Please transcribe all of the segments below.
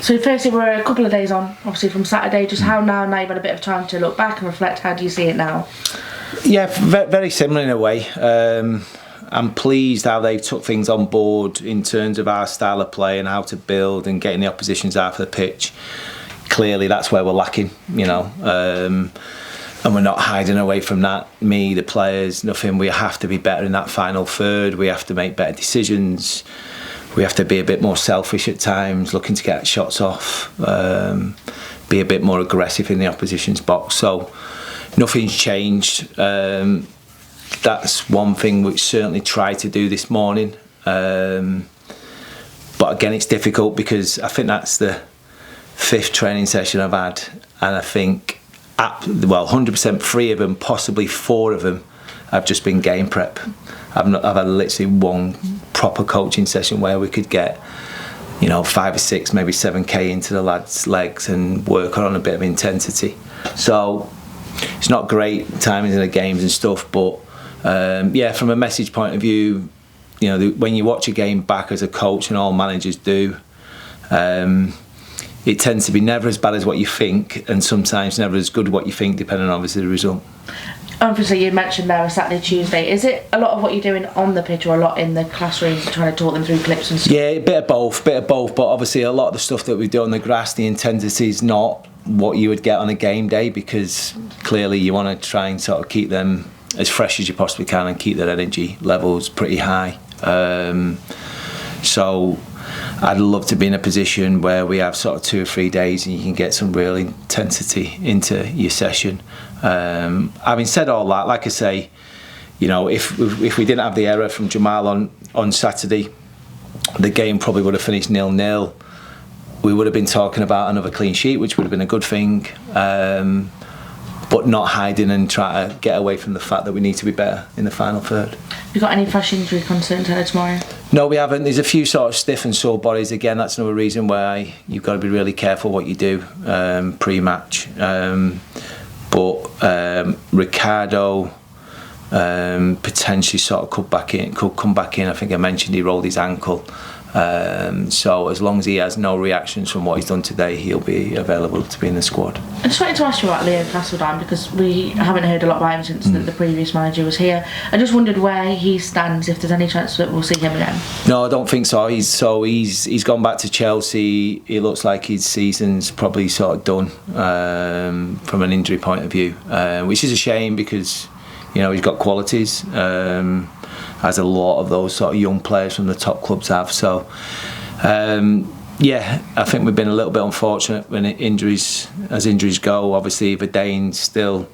So firstly, we're a couple of days on, obviously, from Saturday. Just how now you've had a bit of time to look back and reflect, how do you see it now? Yeah, very similar in a way. I'm pleased how they've took things on board in terms of our style of play and how to build and getting the oppositions out of the pitch. Clearly, that's where we're lacking, and we're not hiding away from that. Me, the players, nothing. We have to be better in that final third. We have to make better decisions. We have to be a bit more selfish at times, looking to get shots off, be a bit more aggressive in the opposition's box. So nothing's changed. That's one thing which certainly tried to do this morning. But again, it's difficult because I think that's the 5th training session I've had, and I think 100% 3 of them, possibly 4 of them, have just been game prep. I've had literally one proper coaching session where we could get 5 or 6, maybe 7k into the lads' legs and work on a bit of intensity. So it's not great timings in the games and stuff, but from a message point of view, when you watch a game back as a coach, and all managers do, it tends to be never as bad as what you think, and sometimes never as good as what you think, depending on obviously the result. Obviously, you mentioned there a Saturday, Tuesday. Is it a lot of what you're doing on the pitch or a lot in the classroom, trying to talk them through clips and stuff? Yeah, a bit of both. But obviously, a lot of the stuff that we do on the grass, the intensity is not what you would get on a game day, because clearly you want to try and sort of keep them as fresh as you possibly can and keep their energy levels pretty high. So I'd love to be in a position where we have sort of 2 or 3 days and you can get some real intensity into your session. Having said all that, like I say, if we didn't have the error from Jamal on Saturday, the game probably would have finished 0-0. We would have been talking about another clean sheet, which would have been a good thing, but not hiding and try to get away from the fact that we need to be better in the final third. Have you got any fresh injury concerns ahead tomorrow? No, we haven't. There's a few sort of stiff and sore bodies. Again, that's another reason why you've got to be really careful what you do pre-match. But Ricardo potentially sort of could come back in. I think I mentioned he rolled his ankle. So as long as he has no reactions from what he's done today, he'll be available to be in the squad. I just wanted to ask you about Leo Castledine, because we haven't heard a lot about him since the previous manager was here. I just wondered where he stands, if there's any chance that we'll see him again. No, I don't think so. He's gone back to Chelsea. It looks like his season's probably sort of done from an injury point of view, which is a shame, because he's got qualities. As a lot of those sort of young players from the top clubs have. So, I think we've been a little bit unfortunate when injuries go. Obviously, Verdane's still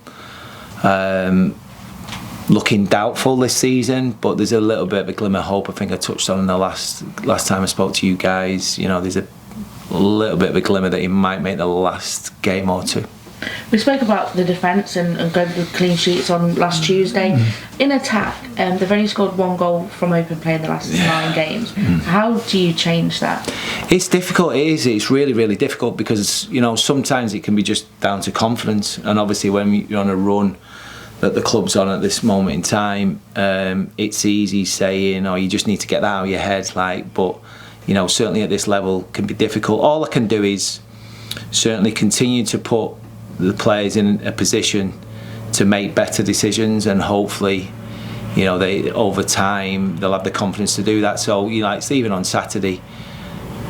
looking doubtful this season, but there's a little bit of a glimmer of hope. I think I touched on in the last time I spoke to you guys. There's a little bit of a glimmer that he might make the last game or two. We spoke about the defence and going with clean sheets on last Tuesday. In attack, they've only scored 1 goal from open play in the last 9 games. How do you change that? It's difficult. It's really, really difficult, because sometimes it can be just down to confidence, and obviously when you're on a run that the club's on at this moment in time, it's easy saying, you just need to get that out of your head. But certainly at this level can be difficult. All I can do is certainly continue to put the players in a position to make better decisions, and hopefully they over time they'll have the confidence to do that. So even on Saturday,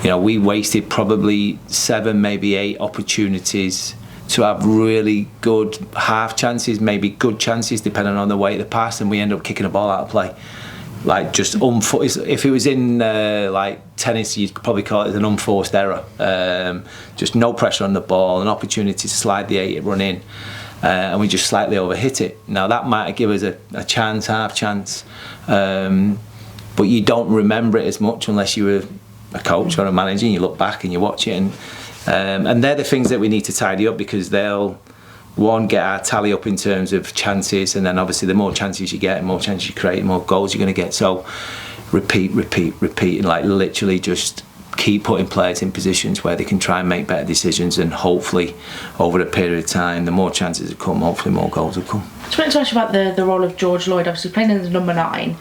we wasted probably 7, maybe 8 opportunities to have really good half chances, maybe good chances depending on the way of the pass, and we end up kicking the ball out of play. If it was in tennis, you'd probably call it an unforced error. Just no pressure on the ball, an opportunity to slide the 8 run in, and we just slightly overhit it. Now that might give us a chance, half chance, but you don't remember it as much unless you were a coach or a manager and you look back and you watch it, and they're the things that we need to tidy up, because they'll get our tally up in terms of chances, and then obviously the more chances you get, the more chances you create, the more goals you're going to get. So repeat, and literally just keep putting players in positions where they can try and make better decisions, and hopefully over a period of time, the more chances that come, hopefully more goals will come. I just wanted to ask you about the role of George Lloyd. Obviously playing in the number 9,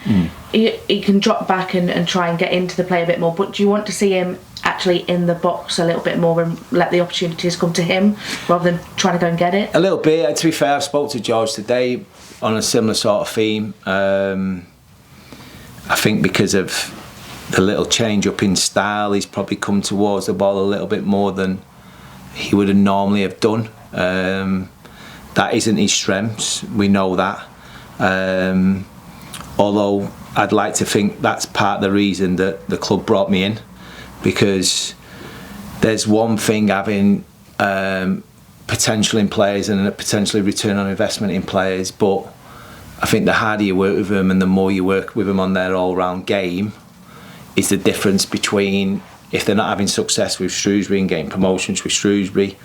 he can drop back and try and get into the play a bit more, but do you want to see him actually in the box a little bit more and let the opportunities come to him rather than trying to go and get it? A little bit. To be fair, I spoke to George today on a similar sort of theme. I think because of the little change up in style, he's probably come towards the ball a little bit more than he would have normally have done. That isn't his strengths, we know that. Although I'd like to think that's part of the reason that the club brought me in, because there's one thing having potential in players and a potentially return on investment in players, but I think the harder you work with them and the more you work with them on their all-round game is the difference between if they're not having success with Shrewsbury and getting promotions with Shrewsbury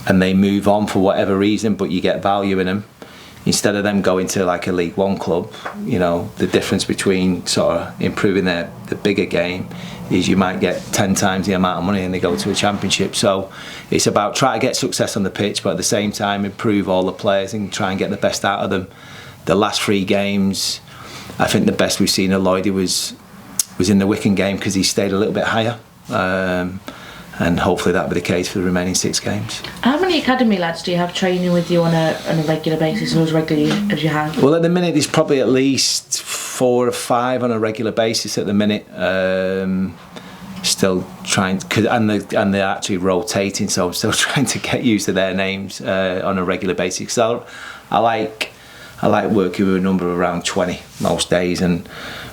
and they move on for whatever reason, but you get value in them, instead of them going to like a League One club, you know, the difference between sort of improving the bigger game is you might get 10 times the amount of money and they go to a championship. So it's about trying to get success on the pitch, but at the same time improve all the players and try and get the best out of them. The last 3 games, I think the best we've seen of Lloyd was in the Wigan game because he stayed a little bit higher. And hopefully that'll be the case for the remaining 6 games. How many academy lads do you have training with you on a regular basis, or as regularly as you have? Well, at the minute there's probably at least 4 or 5 on a regular basis at the minute. Still trying, and they're actually rotating, so I'm still trying to get used to their names on a regular basis. So I like working with a number of around 20 most days, and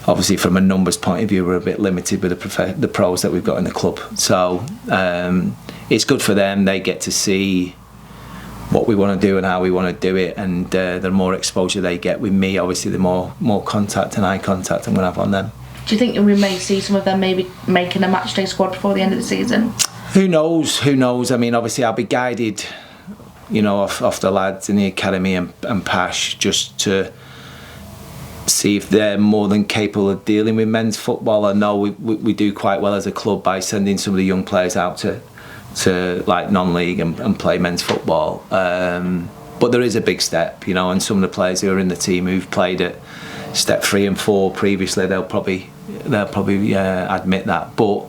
obviously from a numbers point of view we're a bit limited with the pros that we've got in the club. So it's good for them. They get to see what we want to do and how we want to do it, and the more exposure they get with me, obviously the more contact and eye contact I'm going to have on them. Do you think we may see some of them maybe making a matchday squad before the end of the season? Who knows? I mean, obviously I'll be guided, you know, off the lads in the academy and Pash, just to see if they're more than capable of dealing with men's football. I know we do quite well as a club by sending some of the young players out to like non-league and play men's football. But there is a big step, you know, and some of the players who are in the team who've played at step 3 and 4 previously, they'll probably admit that. But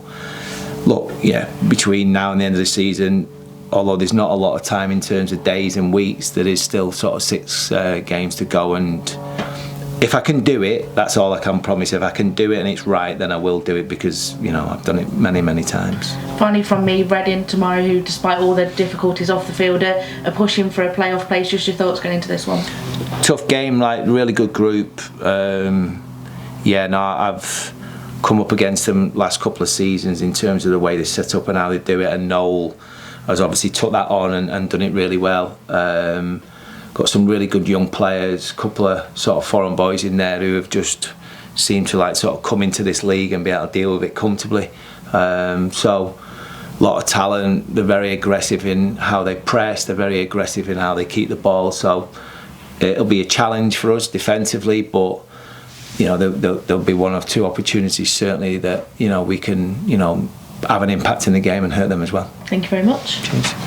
look, yeah, between now and the end of the season, although there's not a lot of time in terms of days and weeks, there is still sort of 6 games to go, and if I can do it, that's all I can promise. If I can do it and it's right, then I will do it, because, you know, I've done it many times. Finally from me, Reading tomorrow, who despite all the difficulties off the field are pushing for a playoff place. Just your thoughts going into this one? Tough game, like really good group. I've come up against them last couple of seasons in terms of the way they set up and how they do it, and Noel has obviously took that on and done it really well. Got some really good young players, a couple of sort of foreign boys in there who have just seemed to like sort of come into this league and be able to deal with it comfortably. So a lot of talent. They're very aggressive in how they press, they're very aggressive in how they keep the ball, so it'll be a challenge for us defensively, but you know, there'll be 1 or 2 opportunities certainly that, you know, we can, you know, have an impact in the game and hurt them as well. Thank you very much. Cheers.